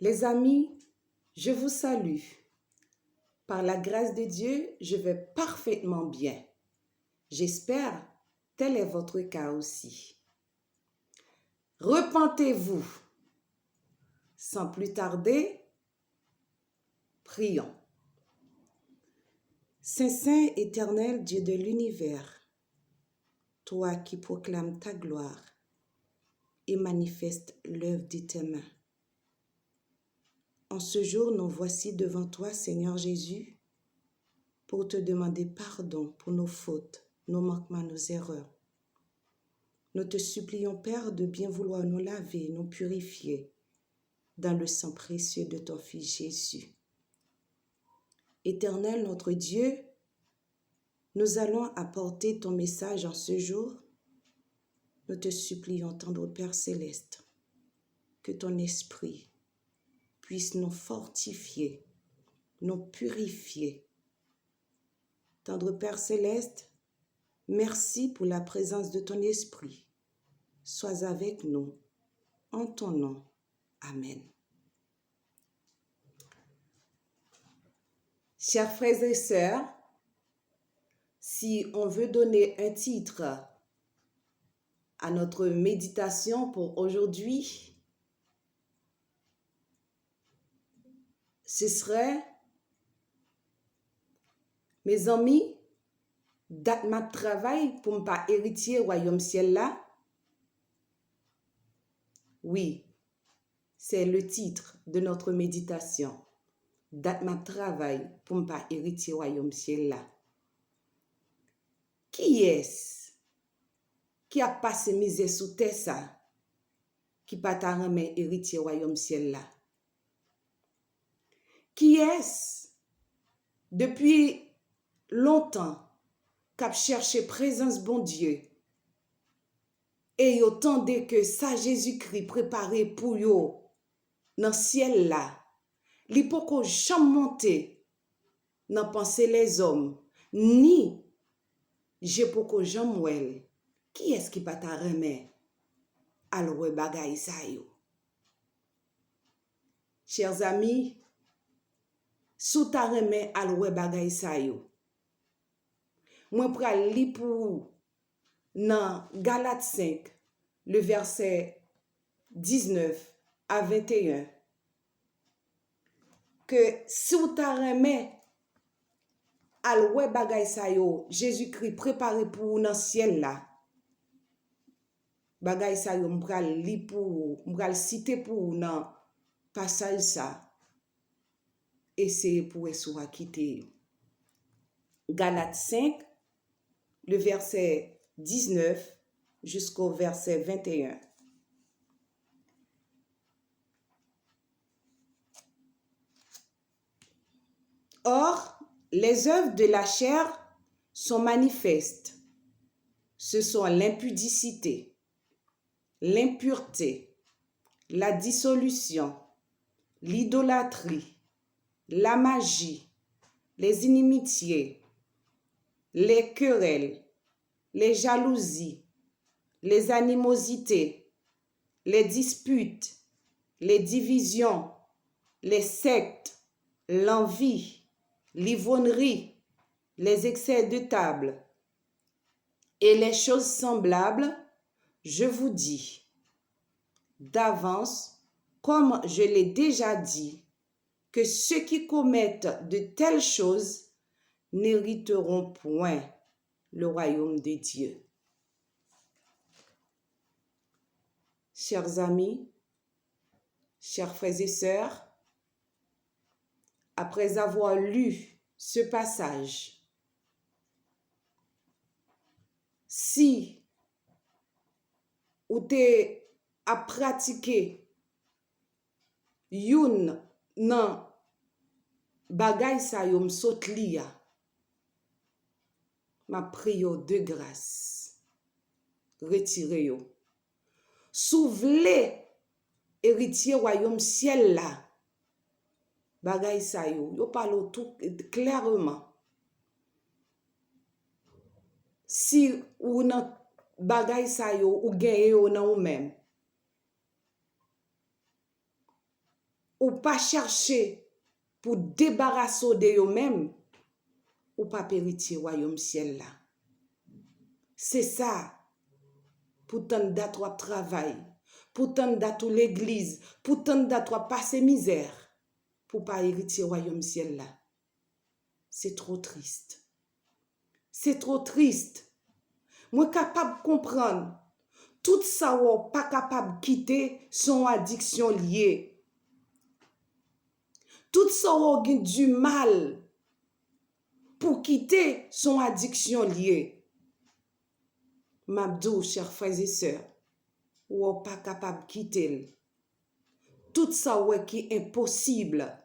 Les amis, je vous salue. Par la grâce de Dieu, je vais parfaitement bien. J'espère tel est votre cas aussi. Repentez-vous. Sans plus tarder, prions. Saint, éternel Dieu de l'univers, toi qui proclames ta gloire et manifestes l'œuvre de tes mains. En ce jour, nous voici devant toi, Seigneur Jésus, pour te demander pardon pour nos fautes, nos manquements, nos erreurs. Nous te supplions, Père, de bien vouloir nous laver, nous purifier dans le sang précieux de ton Fils Jésus. Éternel notre Dieu, nous allons apporter ton message en ce jour. Nous te supplions, tendre Père céleste, que ton esprit puisse nous fortifier, nous purifier. Tendre Père céleste, merci pour la présence de ton esprit. Sois avec nous, en ton nom. Amen. Chers frères et sœurs, si on veut donner un titre à notre méditation pour aujourd'hui, ce serait « Mes amis, date ma travail pour ne pas héritier royaume ciel là ?» Oui, c'est le titre de notre méditation. « Date ma travail pour ne pas héritier royaume ciel là ?» Qui est-ce qui a passé misère sous terre ça, qui pas ta remet héritier royaume ciel là? Qui est-ce depuis longtemps qu'a cherché présence bon Dieu et autant de que ça Jésus-Christ préparé pour yo dans ciel là, li poko jamais monter dans penser les hommes ni je poko jamais wel. Qui est-ce qui pas ta remet alwe bagay sa yo? Chers amis, sous ta remet alwe bagay sa yo, moi pral li pour dans Galates 5, le verset 19 à 21, que sous ta remet alwe bagay sa yo, Jésus-Christ préparé pour dans ciel là, bagay sa yo m'pral li pour m'pral citer pour dans passage ça, essayer pour essoura quitter. Galates 5, le verset 19 jusqu'au verset 21. Or, les œuvres de la chair sont manifestes. Ce sont l'impudicité, l'impureté, la dissolution, l'idolâtrie, la magie, les inimitiés, les querelles, les jalousies, les animosités, les disputes, les divisions, les sectes, l'envie, l'ivrognerie, les excès de table et les choses semblables, je vous dis d'avance, comme je l'ai déjà dit, que ceux qui commettent de telles choses n'hériteront point le royaume de Dieu. Chers amis, chers frères et sœurs, après avoir lu ce passage, si ou te a pratiqué youn nan bagay sa yo m'sot li ya, ma priyo de grâce, retire yo. Sou vle héritier royaume ciel là, bagay sa yo parle tout clairement. Si ou nan bagay sa yo ou genye yo nan ou même, ou pas chercher pour débarrasser de eux-mêmes, ou pas héritier royaume ciel là. C'est ça, pour tant d'atouts travail, pour tant d'atouts l'église, pour tant d'atouts passer misère, pour pas héritier royaume ciel là. C'est trop triste. C'est trop triste. Moi capable de comprendre tout ça ou pas capable de quitter son addiction liée. Tout ça ou du mal pour quitter son addiction liée. M'abdou, chers frères et sœurs, ou pas capable de quitter. Tout ça ou qui est impossible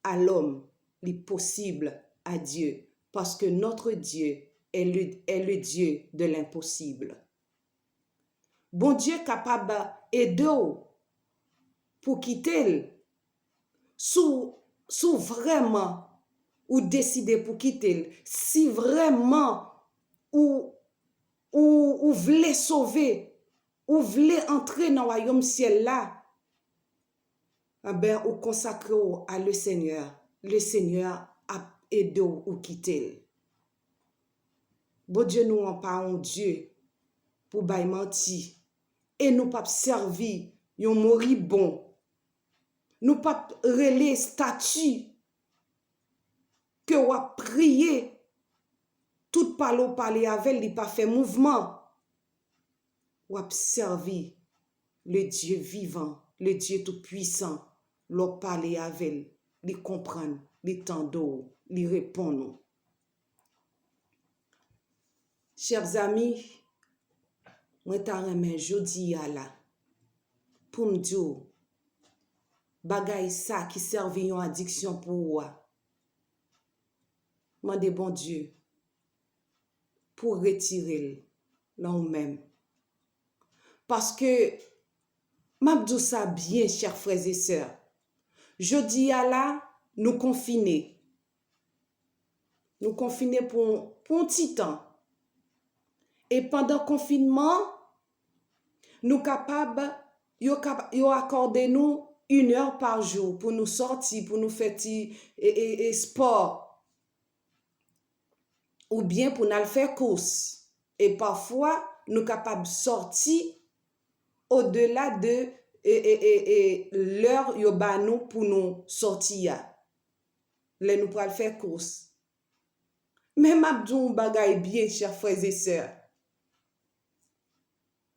à l'homme, est possible à Dieu, parce que notre Dieu est le Dieu de l'impossible. Bon Dieu capable d'aider pour quitter, sous vraiment ou décider pour quitter, si vraiment ou voulez sauver, ou voulez entrer dans le royaume ciel là, eh ben, ou consacrer à le Seigneur a aidé ou quitter. Bon Dieu nous en pas un Dieu pour bailler menti et nous pas servir yon moribond. Nous pas relais statut que ou a prier tout parler avec li pas fait mouvement. Ou a servi le Dieu vivant, le Dieu tout puissant, l'on parler avec, li comprendre, li tendre, li répondre. Chers amis, moi ta remen jodi ya la pour me dire bagay ça qui servi yon addiction pour ou. Mande bon Dieu pour retirer là ou même. Parce que m'abdou ça bien, chers frères et sœurs. Jodi à la, nous confinés. Nous confinés pour un petit temps. Et pendant le confinement, nous capables, yo accordé nous 1 heure par jour pour nous sortir, pour nous faire sport. Ou bien pour nous faire course. Et parfois, nous capables de sortir au-delà de l'heure yo ba nous pour nous sortir. Là nous pour faire course. Mais m'abdou bagay bien, chers frères et sœurs.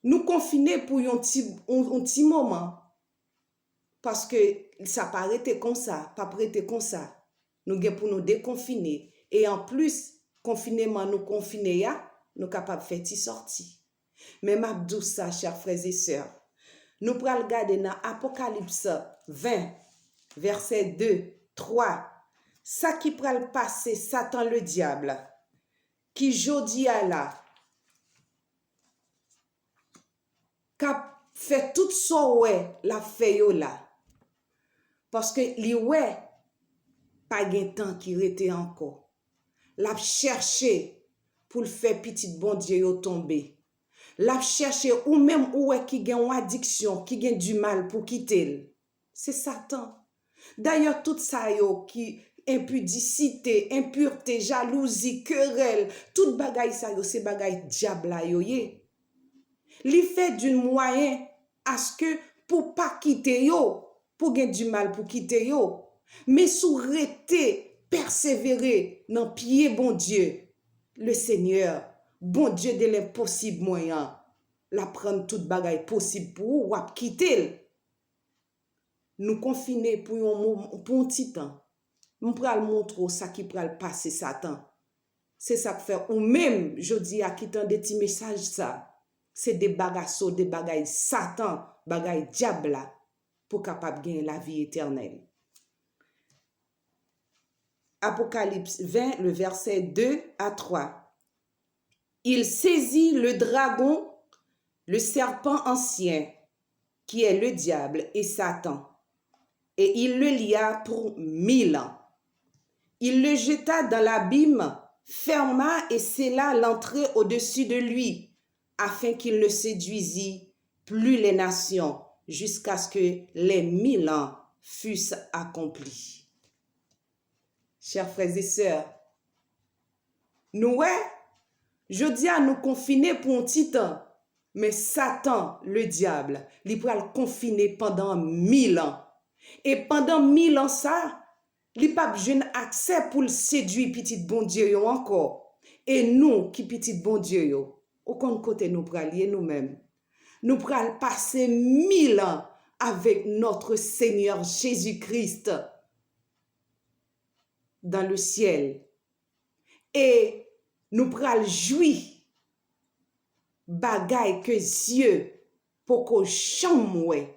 Nous confiner pour un petit moment. Parce que ça pas arrêté comme ça, pas prêté comme ça. Nous gen pour nous déconfiner. Et en plus, confinement nous confiner ya, nous capable faire ti sorti. Mais m'abdou ça, chers frères et sœurs. Nous pral regarder dans Apocalypse 20, verset 2, 3. Ça qui pral passer Satan le diable, qui jodi a la, qu'a fait tout ça ouais, la fait yo là. Parce que li ouais, pas gen temps qui rete encore. L'a cherché pour le faire petit bon Dieu yo tomber. L'a cherché ou même ou qui gen une addiction, qui gen du mal pour quitter. C'est Satan. D'ailleurs tout ça yo qui impudicité, impureté, jalousie, querelle, tout bagay ça yo c'est bagay diable yo yé. Li fait d'une moyen à ce que pour pas quitter yo, pour gen du mal pour quitter yo, mais sous rete persévérer dans pied bon Dieu, le Seigneur, bon Dieu de l'impossible moyen, la prendre toute bagaille possible pour ou quitter. Nous confiner pour un petit temps. Nous pral montrer ça qui pral passer Satan. C'est ça que fait ou même je dis à quitter des petits messages ça. C'est des bagassos, des bagailles Satan, bagailles diable pour capable gagner la vie éternelle. Apocalypse 20, le verset 2 à 3. Il saisit le dragon, le serpent ancien, qui est le diable et Satan, et il le lia pour 1000 ans. Il le jeta dans l'abîme, ferma et scella l'entrée au-dessus de lui, afin qu'il ne séduisît plus les nations, jusqu'à ce que les 1000 ans fût accompli. Chers frères et sœurs, nous, je dis à nous confiner pour un petit temps, mais Satan, le diable, il peut le confiner pendant 1000 ans. Et pendant 1000 ans, ça, il n'a pas besoin accès pour le séduire petit bon Dieu encore. Et nous, qui petit bon Dieu, aucun côté nous prenons nous-mêmes. Nous prenons passer 1000 ans avec notre Seigneur Jésus-Christ dans le ciel. Et nous prenons jouir bagay que Dieu pour que jamais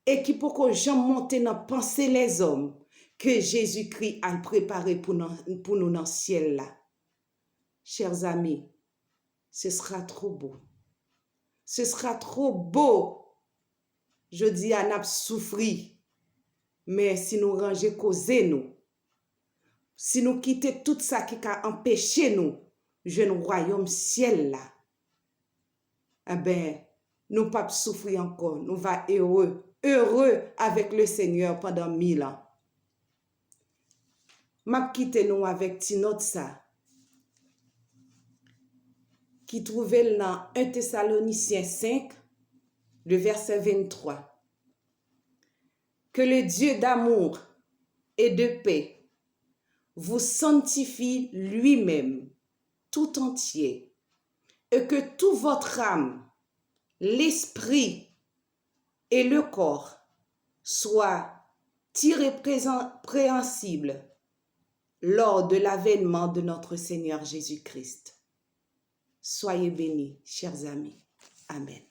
et qui pour que jamais monter dans penser les hommes que Jésus-Christ a préparé pour nous dans le ciel là. Chers amis, ce sera trop beau. Ce sera trop beau. Je dis à nous souffrir, mais si nous rangeons causer nous, si nous quittons tout ça qui a empêché nous, je ne royaume ciel là, eh ben, nous pas souffrir encore, nous va heureux avec le Seigneur pendant 1000 ans. M'a quitté nous avec Tinot ça, qui trouvait dans 1 Thessaloniciens 5, le verset 23. Que le Dieu d'amour et de paix vous sanctifie lui-même tout entier, et que tout votre âme, l'esprit et le corps soient irrépréhensibles lors de l'avènement de notre Seigneur Jésus-Christ. Soyez bénis, chers amis. Amen.